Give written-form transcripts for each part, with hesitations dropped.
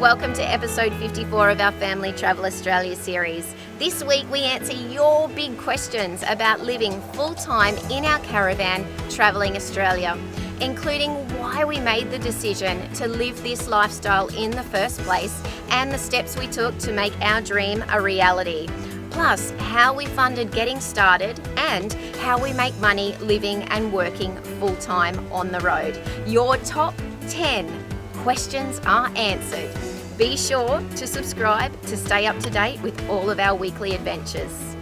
Welcome to episode 54 of our Family Travel Australia series. This week we answer your big questions about living full-time in our caravan travelling Australia, including why we made the decision to live this lifestyle in the first place and the steps we took to make our dream a reality. Plus, how we funded getting started and how we make money living and working full-time on the road. Your top 10 questions are answered. Be sure to subscribe to stay up to date with all of our weekly adventures.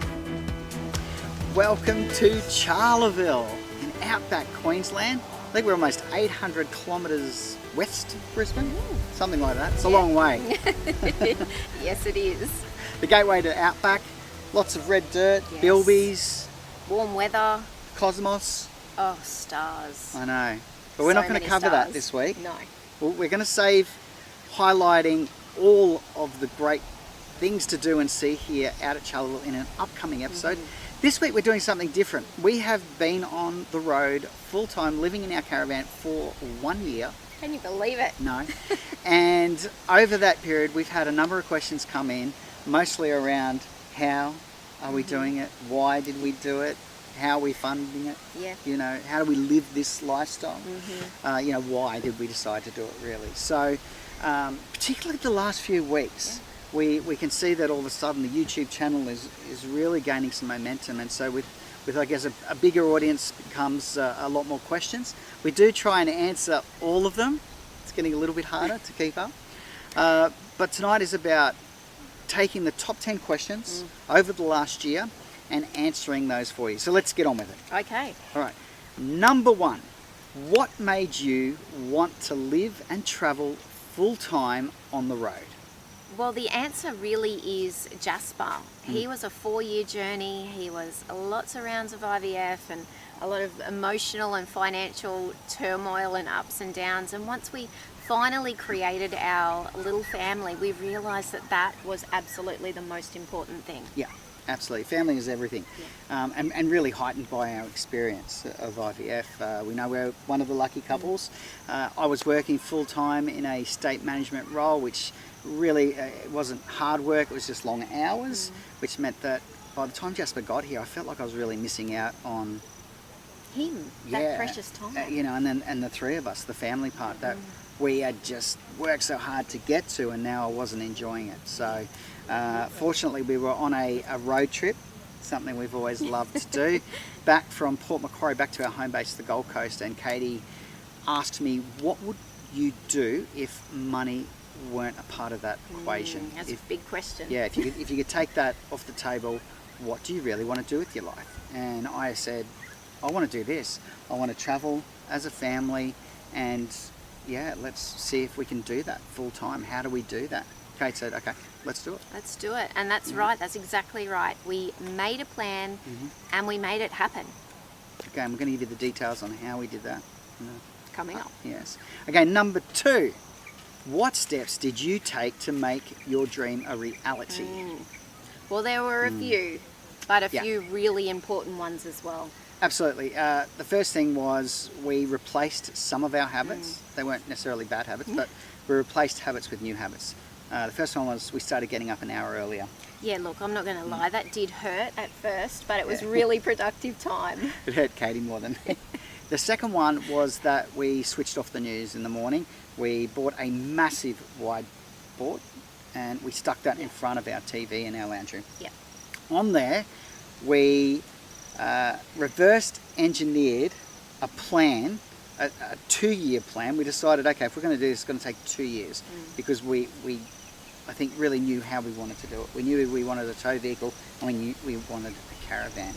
Welcome to Charleville in outback Queensland. I think we're almost 800 kilometres west of Brisbane, something like that. It's a long way. Yes, it is. The gateway to outback, lots of red dirt, Yes. bilbies, Warm weather. cosmos. Oh, stars. I know. But we're not going to cover that this week. No. We're going to save highlighting all of the great things to do and see here out at Charleville in an upcoming episode. This week we're doing something different. We have been on the road full-time, living in our caravan for 1 year. Can you believe it? No. And over that period we've had a number of questions come in, mostly around how are we doing it, why did we do it, how are we funding it, you know, how do we live this lifestyle, you know, why did we decide to do it really. So particularly the last few weeks, we can see that all of a sudden the YouTube channel is really gaining some momentum, and so with I guess a bigger audience comes a lot more questions. We do try and answer all of them. It's getting a little bit harder to keep up, but tonight is about taking the top 10 questions over the last year and answering those for you. So let's get on with it. Okay. All right. Number one, what made you want to live and travel full-time on the road? Well, the answer really is Jasper. He was a 4-year journey. He was lots of rounds of IVF and a lot of emotional and financial turmoil and ups and downs. And once we finally created our little family, we realised that that was absolutely the most important thing. Yeah, absolutely. Family is everything. And really heightened by our experience of IVF. We know we're one of the lucky couples. I was working full-time in a state management role, which really it wasn't hard work, it was just long hours, which meant that by the time Jasper got here, I felt like I was really missing out on him, that precious time. You know, and the three of us, the family part that we had just worked so hard to get to, and now I wasn't enjoying it. So fortunately we were on a road trip, something we've always loved to do, back from Port Macquarie back to our home base, the Gold Coast, and Katie asked me, what would you do if money weren't a part of that equation? That's a big question. Yeah, if you could take that off the table, what do you really want to do with your life? And I said, I want to do this. I want to travel as a family, and yeah, let's see if we can do that full time. How do we do that? Kate said, okay, let's do it. Let's do it. And that's right, that's exactly right. We made a plan and we made it happen. Okay, and we're going to give you the details on how we did that. Coming up. Yes. Okay, number 2. What steps did you take to make your dream a reality? Well, there were a few, but a few really important ones as well. Absolutely. The first thing was we replaced some of our habits. They weren't necessarily bad habits, but we replaced habits with new habits. The first one was we started getting up an hour earlier. Yeah, look, I'm not going to lie, that did hurt at first, but it was really productive time. It hurt Katie more than me. The second one was that we switched off the news in the morning. We bought a massive whiteboard and we stuck that in front of our TV in our lounge room. Yeah. On there, we reversed engineered a plan, a 2-year plan. We decided, okay, if we're going to do this, it's going to take 2 years because we I think really knew how we wanted to do it. We knew we wanted a tow vehicle and we knew we wanted a caravan.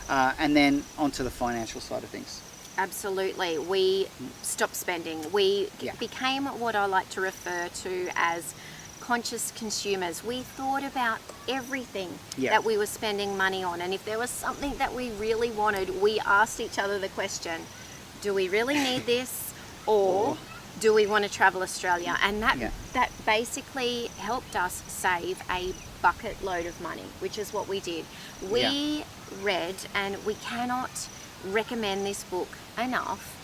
And then onto the financial side of things. Absolutely. We stopped spending. We became what I like to refer to as conscious consumers. We thought about everything that we were spending money on, and if there was something that we really wanted, we asked each other the question, do we really need this, or do we want to travel Australia? And that basically helped us save a bucket load of money, which is what we did. We read, and we cannot recommend this book enough,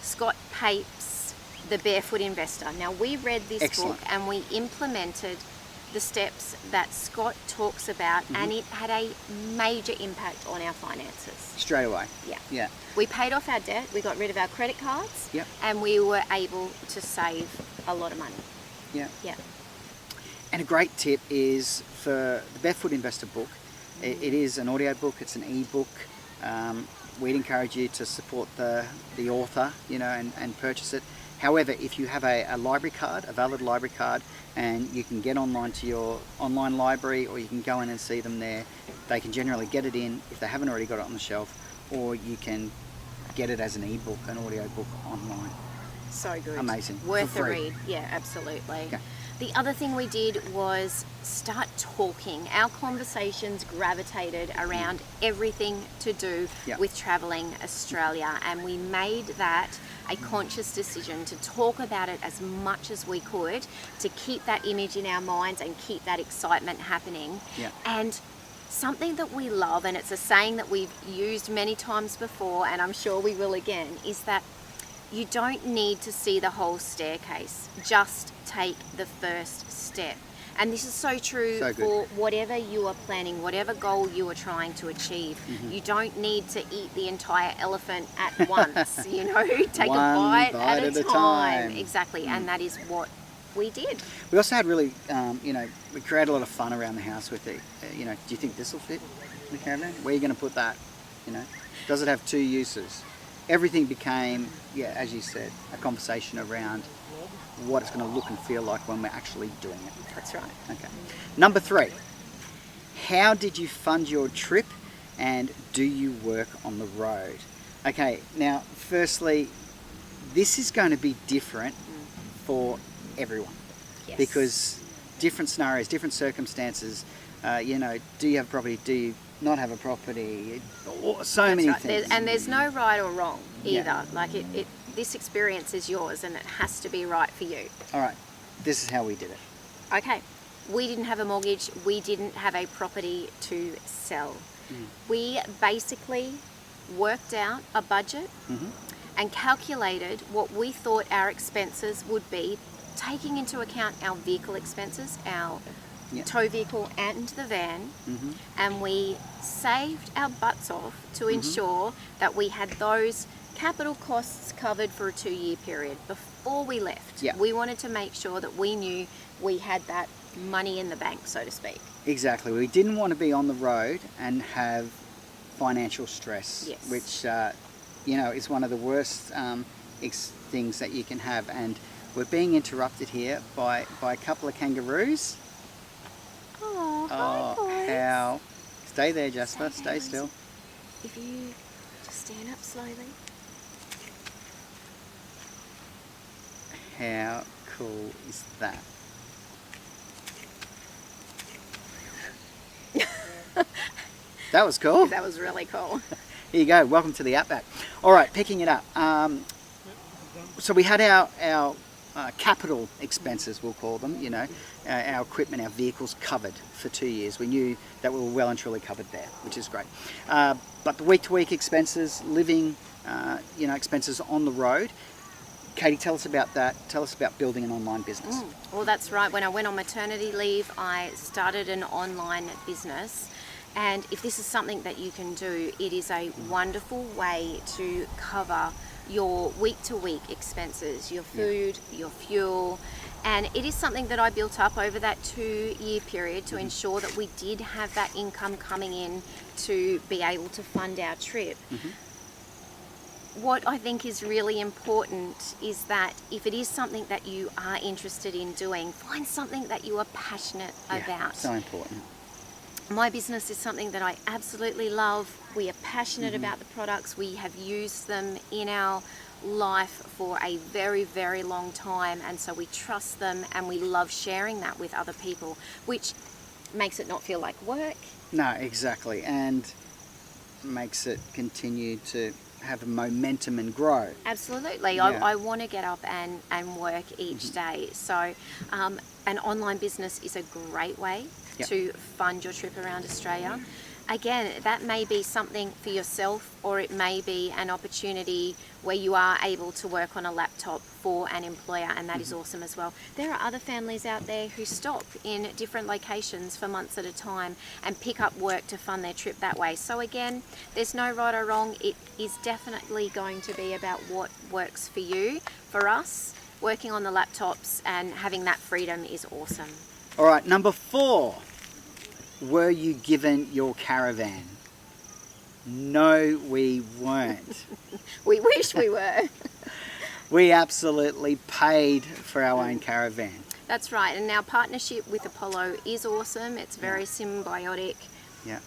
Scott Pape's The Barefoot Investor. Now, we read this Excellent. book and we implemented the steps that Scott talks about, and it had a major impact on our finances. Straight away. Yeah. We paid off our debt, we got rid of our credit cards, Yep. and we were able to save a lot of money. Yeah. Yeah. And a great tip is for the Barefoot Investor book. It is an audio book, it's an e-book. We'd encourage you to support the author, and purchase it. However, if you have a library card, a valid library card, and you can get online to your online library, or you can go in and see them there, they can generally get it in if they haven't already got it on the shelf, or you can get it as an e-book, an audio book online. So good. Amazing. Worth For a free. read. Yeah, absolutely. Okay. The other thing we did was start talking. Our conversations gravitated around everything to do Yep. with travelling Australia, and we made that a conscious decision to talk about it as much as we could, to keep that image in our minds and keep that excitement happening. Yep. And something that we love, and it's a saying that we've used many times before, and I'm sure we will again, is that you don't need to see the whole staircase, just take the first step. And this is so true So good. for whatever you are planning, whatever goal you are trying to achieve. You don't need to eat the entire elephant at once, take One a bite bite at a time. Exactly, and that is what we did. We also had really, we created a lot of fun around the house with it. Do you think this will fit in the caravan? Where are you going to put that? Does it have two uses? Everything became, as you said, a conversation around what it's going to look and feel like when we're actually doing it. That's right. Okay. Number 3, how did you fund your trip, and do you work on the road? Okay, now, firstly, this is going to be different for everyone. Yes. Because different scenarios, different circumstances, do you have a property, do you not have a property, so many right. things. There's no right or wrong either. Yeah. Like this experience is yours, and it has to be right for you. All right, this is how we did it. Okay, we didn't have a mortgage, we didn't have a property to sell. We basically worked out a budget and calculated what we thought our expenses would be, taking into account our vehicle expenses, our tow vehicle and the van, and we saved our butts off to ensure that we had those capital costs covered for a 2-year period before we left. Yeah. We wanted to make sure that we knew we had that money in the bank, so to speak. Exactly. We didn't want to be on the road and have financial stress, Yes. which is one of the worst things that you can have. And we're being interrupted here by a couple of kangaroos. Oh, Oh, how! Stay there, Jasper. Stay still. If you just stand up slowly. How cool is that? That was cool. That was really cool. Here you go. Welcome to the Outback. All right, picking it up. So we had our capital expenses, we'll call them, our equipment, our vehicles covered for 2 years. We knew that we were well and truly covered there, which is great. But the week-to-week expenses, living, expenses on the road. Katie, tell us about that. Tell us about building an online business. Well, that's right. When I went on maternity leave, I started an online business. And if this is something that you can do, it is a wonderful way to cover your week-to-week expenses, your food, your fuel. And it is something that I built up over that 2-year period to ensure that we did have that income coming in to be able to fund our trip. What I think is really important is that if it is something that you are interested in doing, find something that you are passionate about. So important. My business is something that I absolutely love. We are passionate about the products. We have used them in our life for a very, very long time, and so we trust them and we love sharing that with other people, which makes it not feel like work. No, exactly, and makes it continue to have momentum and grow. Absolutely. Yeah. I want to get up and work each day. So an online business is a great way to fund your trip around Australia. again, that may be something for yourself, or it may be an opportunity where you are able to work on a laptop for an employer, and that is awesome as well. There are other families out there who stop in different locations for months at a time and pick up work to fund their trip that way. So again, there's no right or wrong. It is definitely going to be about what works for you. For us, working on the laptops and having that freedom is awesome. All right, number 4. Were you given your caravan? No, we weren't. We wish we were. We absolutely paid for our own caravan. That's right, and our partnership with Apollo is awesome. It's very symbiotic. Yeah.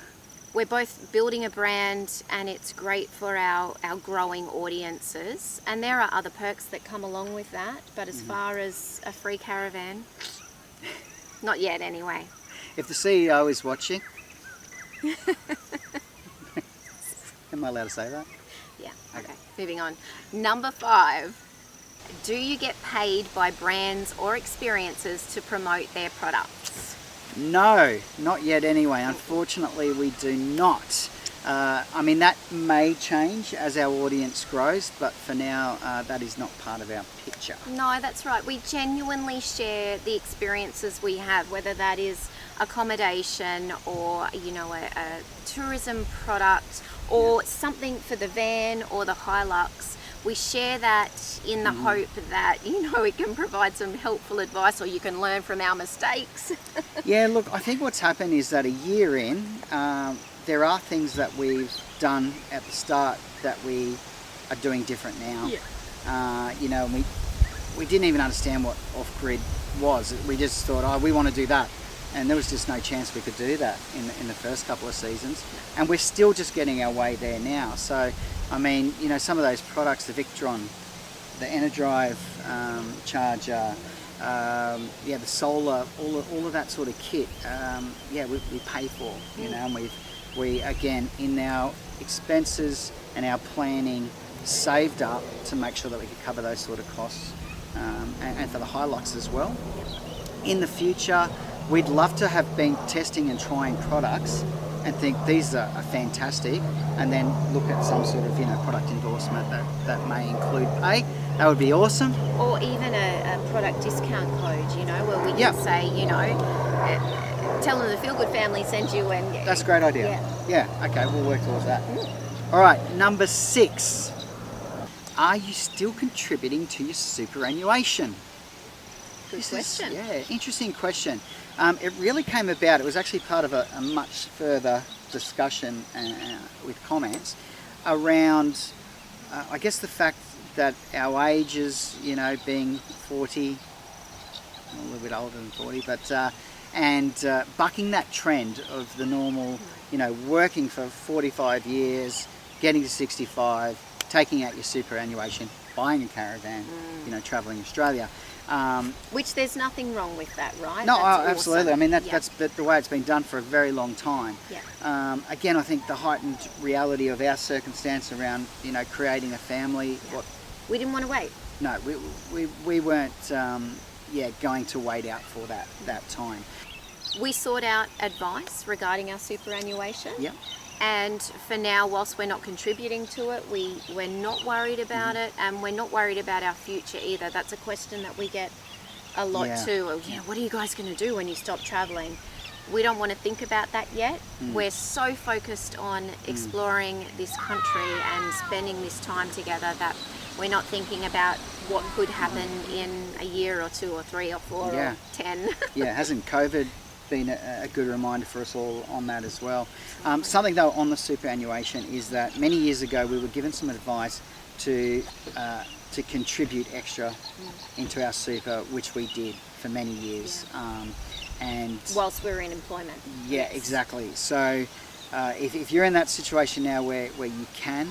We're both building a brand, and it's great for our growing audiences. And there are other perks that come along with that, but as far as a free caravan, not yet anyway. If the CEO is watching, am I allowed to say that? Yeah, okay. Moving on. Number 5, do you get paid by brands or experiences to promote their products? No, not yet anyway. Unfortunately, we do not. I mean, that may change as our audience grows, but for now, that is not part of our picture. No, that's right. We genuinely share the experiences we have, whether that is accommodation or, you know, a tourism product or something for the van or the Hilux. We share that in the hope that, you know, it can provide some helpful advice, or you can learn from our mistakes. Yeah, look, I think what's happened is that a year in, there are things that we've done at the start that we are doing different now. Yeah. You know, we didn't even understand what off-grid was. We just thought, oh, we want to do that. And there was just no chance we could do that in the first couple of seasons. And we're still just getting our way there now. So, I mean, you know, some of those products, the Victron, the Enerdrive charger, the solar, all of that sort of kit, we pay for, you know, and we again, in our expenses and our planning, saved up to make sure that we could cover those sort of costs, and for the Hilux as well. In the future, we'd love to have been testing and trying products and think these are fantastic, and then look at some sort of, you know, product endorsement that may include pay. That would be awesome. Or even a product discount code, you know, where we can say, you know, tell them the Feel Good family sent you, and that's a great idea. Yeah, okay, we'll work towards that. All right, number 6. Are you still contributing to your superannuation? Good question. Interesting question. It really came about, it was actually part of a much further discussion with comments around, I guess, the fact that our ages, you know, being 40, a little bit older than 40, but bucking that trend of the normal, you know, working for 45 years, getting to 65, taking out your superannuation, buying a caravan, you know, travelling Australia. Which there's nothing wrong with that, right? No, that's absolutely. Awesome. I mean, that's the way it's been done for a very long time. Yeah. Again, I think the heightened reality of our circumstance around, you know, creating a family. We didn't want to wait. No, we weren't, going to wait out for that time. We sought out advice regarding our superannuation. Yeah. And for now, whilst we're not contributing to it, we're not worried about it, and we're not worried about our future either. That's a question that we get a lot too. Of, what are you guys going to do when you stop travelling? We don't want to think about that yet. We're so focused on exploring this country and spending this time together that we're not thinking about what could happen in a year or 2 or 3 or 4 or 10. Hasn't COVID been a good reminder for us all on that as well? Something though on the superannuation is that many years ago we were given some advice to contribute extra into our super, which we did for many years. And whilst we're in employment. Yeah, exactly. So if you're in that situation now where you can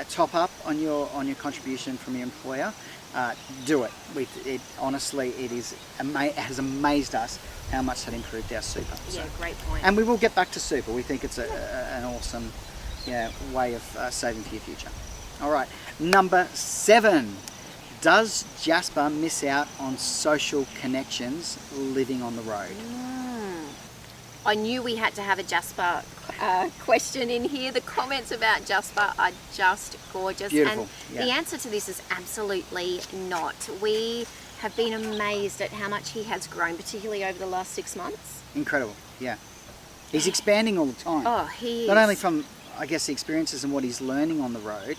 top up on your contribution from your employer, do it. Honestly, it has amazed us how much that improved our super. Yeah, great point. And we will get back to super. We think it's an awesome way of saving for your future. All right, number 7. Does Jasper miss out on social connections living on the road? I knew we had to have a Jasper question in here. The comments about Jasper are just gorgeous. Beautiful. And the answer to this is absolutely not. We have been amazed at how much he has grown, particularly over the last 6 months. Incredible, yeah. He's expanding all the time. Oh, he is. Not only from, I guess, the experiences and what he's learning on the road,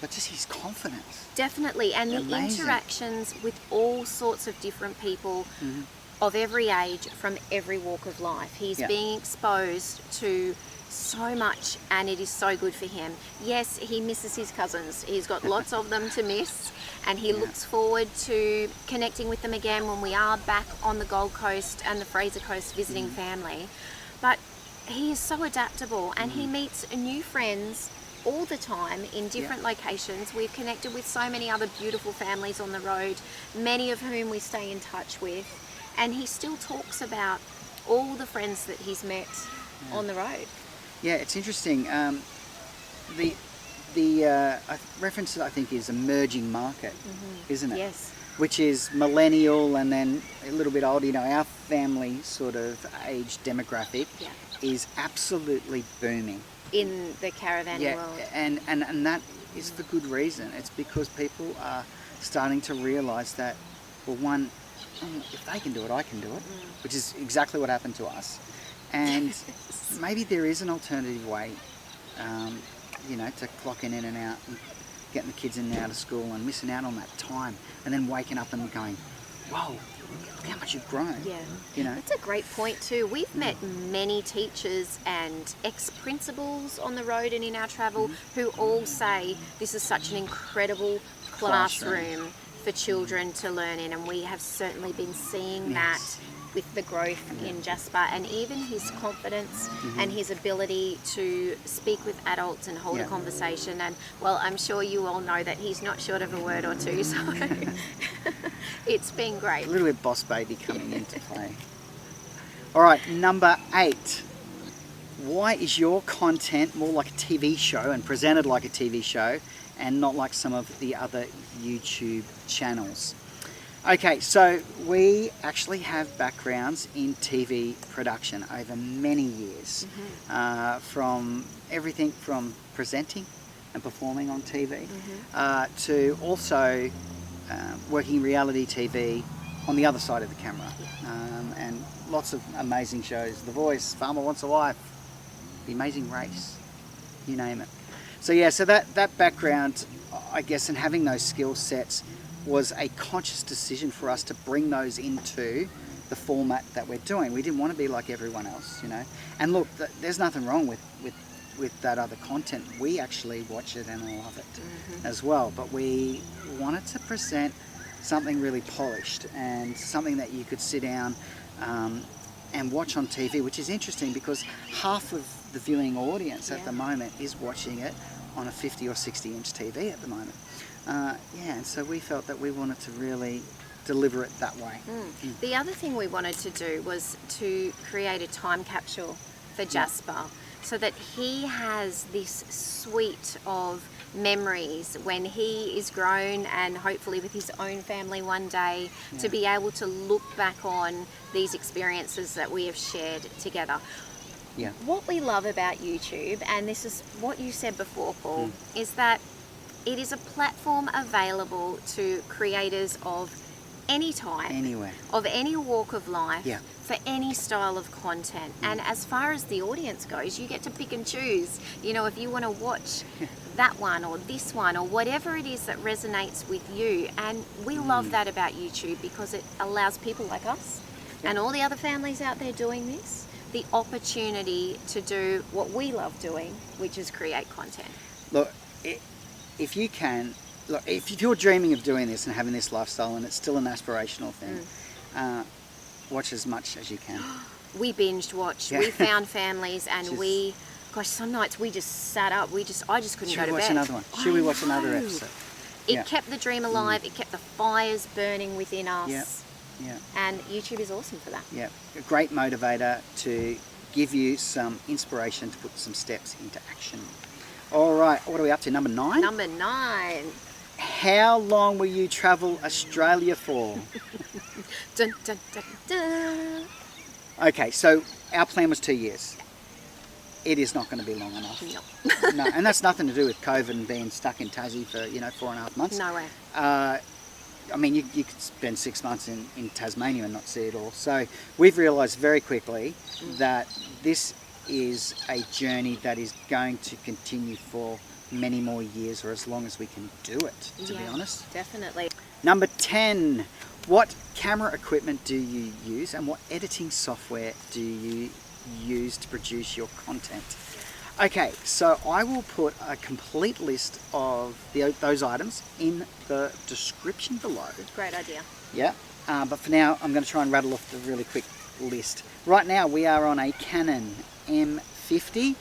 but just his confidence. Definitely, and the interactions with all sorts of different people of every age, from every walk of life. He's being exposed to so much, and it is so good for him. Yes, he misses his cousins. He's got lots of them to miss, and he looks forward to connecting with them again when we are back on the Gold Coast and the Fraser Coast visiting family. But he is so adaptable, and he meets new friends all the time in different locations. We've connected with so many other beautiful families on the road, many of whom we stay in touch with, and he still talks about all the friends that he's met on the road. Yeah, it's interesting. The reference, I think, is emerging market, isn't it? Yes. Which is millennial and then a little bit older. You know, our family sort of age demographic is absolutely booming in the caravanning world. And that is for good reason. It's because people are starting to realise that, well, one, if they can do it, I can do it, which is exactly what happened to us. And maybe there is an alternative way, you know, to clocking in and out and getting the kids in and out of school and missing out on that time, and then waking up and going, whoa, look how much you've grown. Yeah, you know, that's a great point too. We've met many teachers and ex-principals on the road and in our travel who all say this is such an incredible classroom for children to learn in, and we have certainly been seeing that with the growth in Jasper, and even his confidence and his ability to speak with adults and hold a conversation. And well, I'm sure you all know that he's not short of a word or two, so it's been great. A little bit boss baby coming into play. All right, number 8. Why is your content more like a TV show and presented like a TV show and not like some of the other YouTube channels? Okay, so we actually have backgrounds in TV production over many years, from everything from presenting and performing on TV to also working reality TV on the other side of the camera, and lots of amazing shows. The Voice, Farmer Wants a Wife, The Amazing Race, you name it. So yeah, so that background, I guess, and having those skill sets was a conscious decision for us to bring those into the format that we're doing. We didn't want to be like everyone else, you know. And look, there's nothing wrong with that other content. We actually watch it and love it as well. But we wanted to present something really polished and something that you could sit down and watch on TV, which is interesting because half of the viewing audience at the moment is watching it on a 50 or 60 inch TV at the moment. And so we felt that we wanted to really deliver it that way. The other thing we wanted to do was to create a time capsule for Jasper, so that he has this suite of memories when he is grown and hopefully with his own family one day, to be able to look back on these experiences that we have shared together. What we love about YouTube, and this is what you said before, Paul, is that it is a platform available to creators of any time, anywhere, of any walk of life, for any style of content. And as far as the audience goes, you get to pick and choose. You know, if you want to watch that one or this one or whatever it is that resonates with you. And we love that about YouTube, because it allows people like us and all the other families out there doing this the opportunity to do what we love doing, which is create content. Look, if you can, look, if you're dreaming of doing this and having this lifestyle and it's still an aspirational thing, watch as much as you can. We binged watched. We found families, and gosh, some nights we just sat up. I just couldn't go to bed. Should we watch another one? Should we watch another episode? It kept the dream alive. It kept the fires burning within us. And YouTube is awesome for that. A great motivator to give you some inspiration to put some steps into action. All right, what are we up to? Number 9? Number 9. How long will you travel Australia for? Dun, dun, dun, dun. Okay, so our plan was 2 years. It is not going to be long enough. No. No, and that's nothing to do with COVID and being stuck in Tassie for 4.5 months. No way. I mean, you could spend 6 months in Tasmania and not see it all. So we've realised very quickly that this is a journey that is going to continue for many more years, or as long as we can do it, to be honest. Definitely. Number 10, what camera equipment do you use and what editing software do you use to produce your content? Okay, so I will put a complete list of those items in the description below. Great idea. Yeah, but for now I'm going to try and rattle off the really quick list. Right now we are on a Canon M50,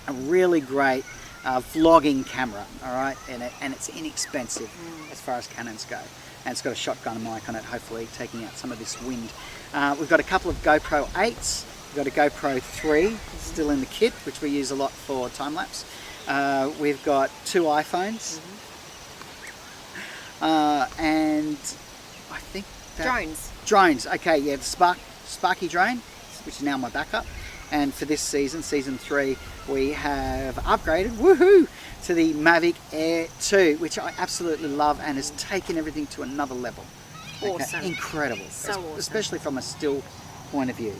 a really great vlogging camera, all right, and it's inexpensive as far as Canons go, and it's got a shotgun mic on it, hopefully taking out some of this wind. We've got a couple of GoPro 8s, we've got a GoPro 3 still in the kit, which we use a lot for time-lapse. We've got 2 iPhones, and I think drones, okay, yeah, the Sparky drone, which is now my backup. And for this season, season 3, we have upgraded, woohoo, to the Mavic Air 2, which I absolutely love and has taken everything to another level. Awesome. Okay, incredible. So awesome. Especially from a still point of view.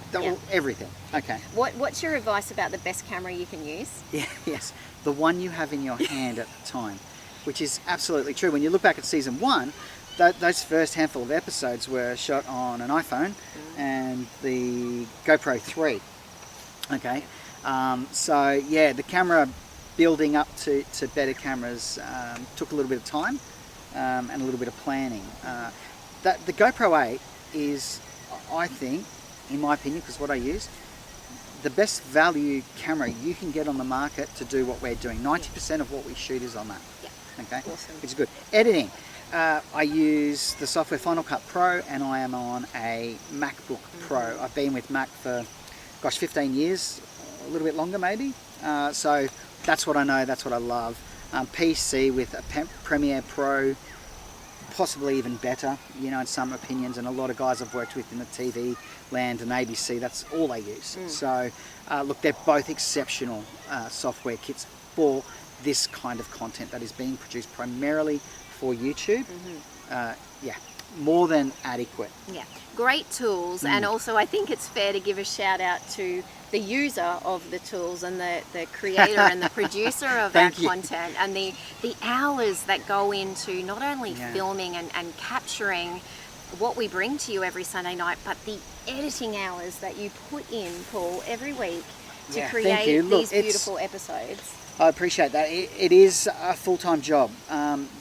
Everything. Okay. What's your advice about the best camera you can use? Yeah, yes. The one you have in your hand at the time, which is absolutely true. When you look back at season 1, those first handful of episodes were shot on an iPhone and the GoPro 3. Okay, so yeah, the camera building up to better cameras took a little bit of time and a little bit of planning. The GoPro 8 is, I think, in my opinion, because what I use, the best value camera you can get on the market to do what we're doing. 90% of what we shoot is on that. Yeah. Okay, awesome. Which is good. Editing. I use the software Final Cut Pro, and I am on a MacBook Pro. I've been with Mac for 15 years, a little bit longer maybe. So that's what I know, that's what I love. PC with a Premiere Pro, possibly even better, in some opinions, and a lot of guys I've worked with in the TV land and ABC, that's all they use. So look, they're both exceptional software kits for this kind of content that is being produced primarily for YouTube. Yeah, more than adequate. Yeah, great tools, and also I think it's fair to give a shout out to the user of the tools and the creator and the producer of our content, and the hours that go into not only filming and capturing what we bring to you every Sunday night, but the editing hours that you put in, Paul, every week to create these beautiful episodes. I appreciate that. It is a full-time job.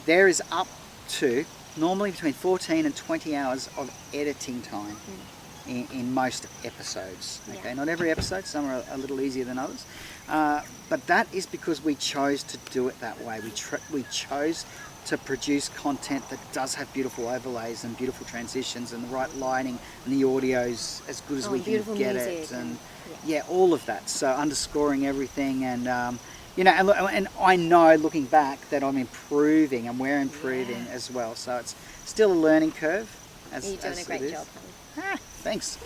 There is up to normally between 14 and 20 hours of editing time in most episodes. Okay, not every episode, some are a little easier than others, but that is because we chose to do it that way. We chose to produce content that does have beautiful overlays and beautiful transitions and the right lighting and the audio's as good as we can get it, and all of that. So underscoring everything, and and I know looking back that I'm improving and we're improving as well. So it's still a learning curve. You're doing a great job. Thanks.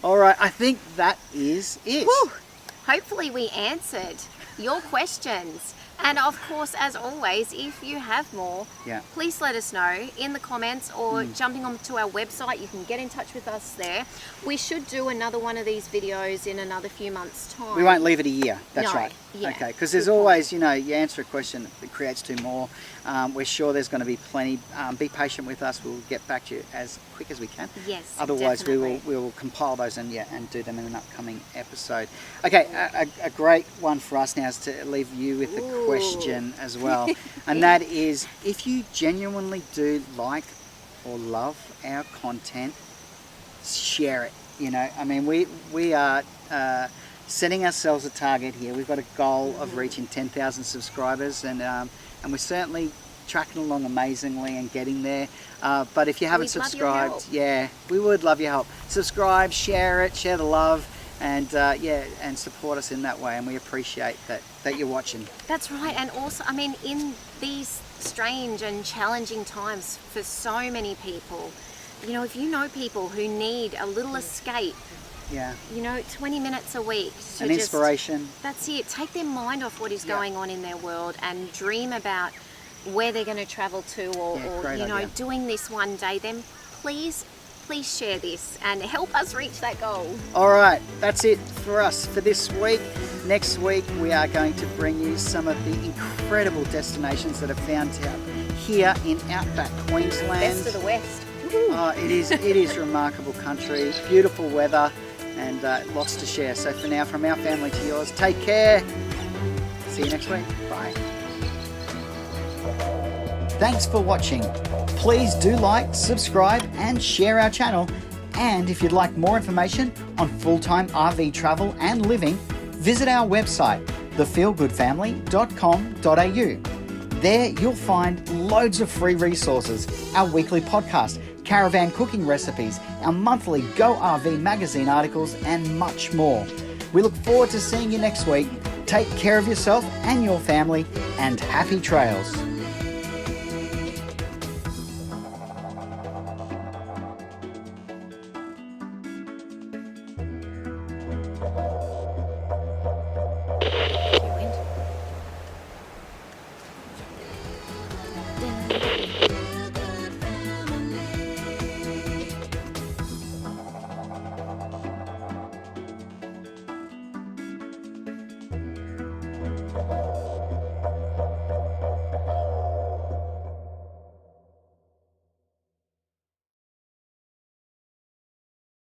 All right, I think that is it. Woo. Hopefully we answered your questions. And of course, as always, if you have more, please let us know in the comments or jumping onto our website. You can get in touch with us there. We should do another one of these videos in another few months' time. We won't leave it a year. That's right. Yeah. Okay, because there's always, you answer a question, it creates 2 more. We're sure there's going to be plenty. Be patient with us. We'll get back to you as quick as we can. Yes, otherwise, definitely. we will compile those and do them in an upcoming episode. Okay, a great one for us now is to leave you with a question as well, and that is, if you genuinely do like or love our content, share it. I mean, we are setting ourselves a target here. We've got a goal of reaching 10,000 subscribers, and we're certainly tracking along amazingly and getting there. But if you haven't subscribed, we would love your help. Subscribe, share it, share the love, and and support us in that way. And we appreciate that you're watching. That's right. And also, I mean, in these strange and challenging times for so many people, if you know people who need a little escape Yeah. 20 minutes a week. An inspiration. That's it. Take their mind off what is going on in their world and dream about where they're going to travel to or doing this one day. Then please share this and help us reach that goal. All right, that's it for us for this week. Next week we are going to bring you some of the incredible destinations that are found out here in outback Queensland. Best of the West. Oh, it is remarkable country, beautiful weather, and lots to share. So for now, from our family to yours, take care. See you next week. Bye. Thanks for watching. Please do like, subscribe and share our channel. And if you'd like more information on full-time RV travel and living, visit our website, thefeelgoodfamily.com.au. There you'll find loads of free resources, our weekly podcast, caravan cooking recipes, our monthly Go RV magazine articles and much more. We look forward to seeing you next week. Take care of yourself and your family and happy trails.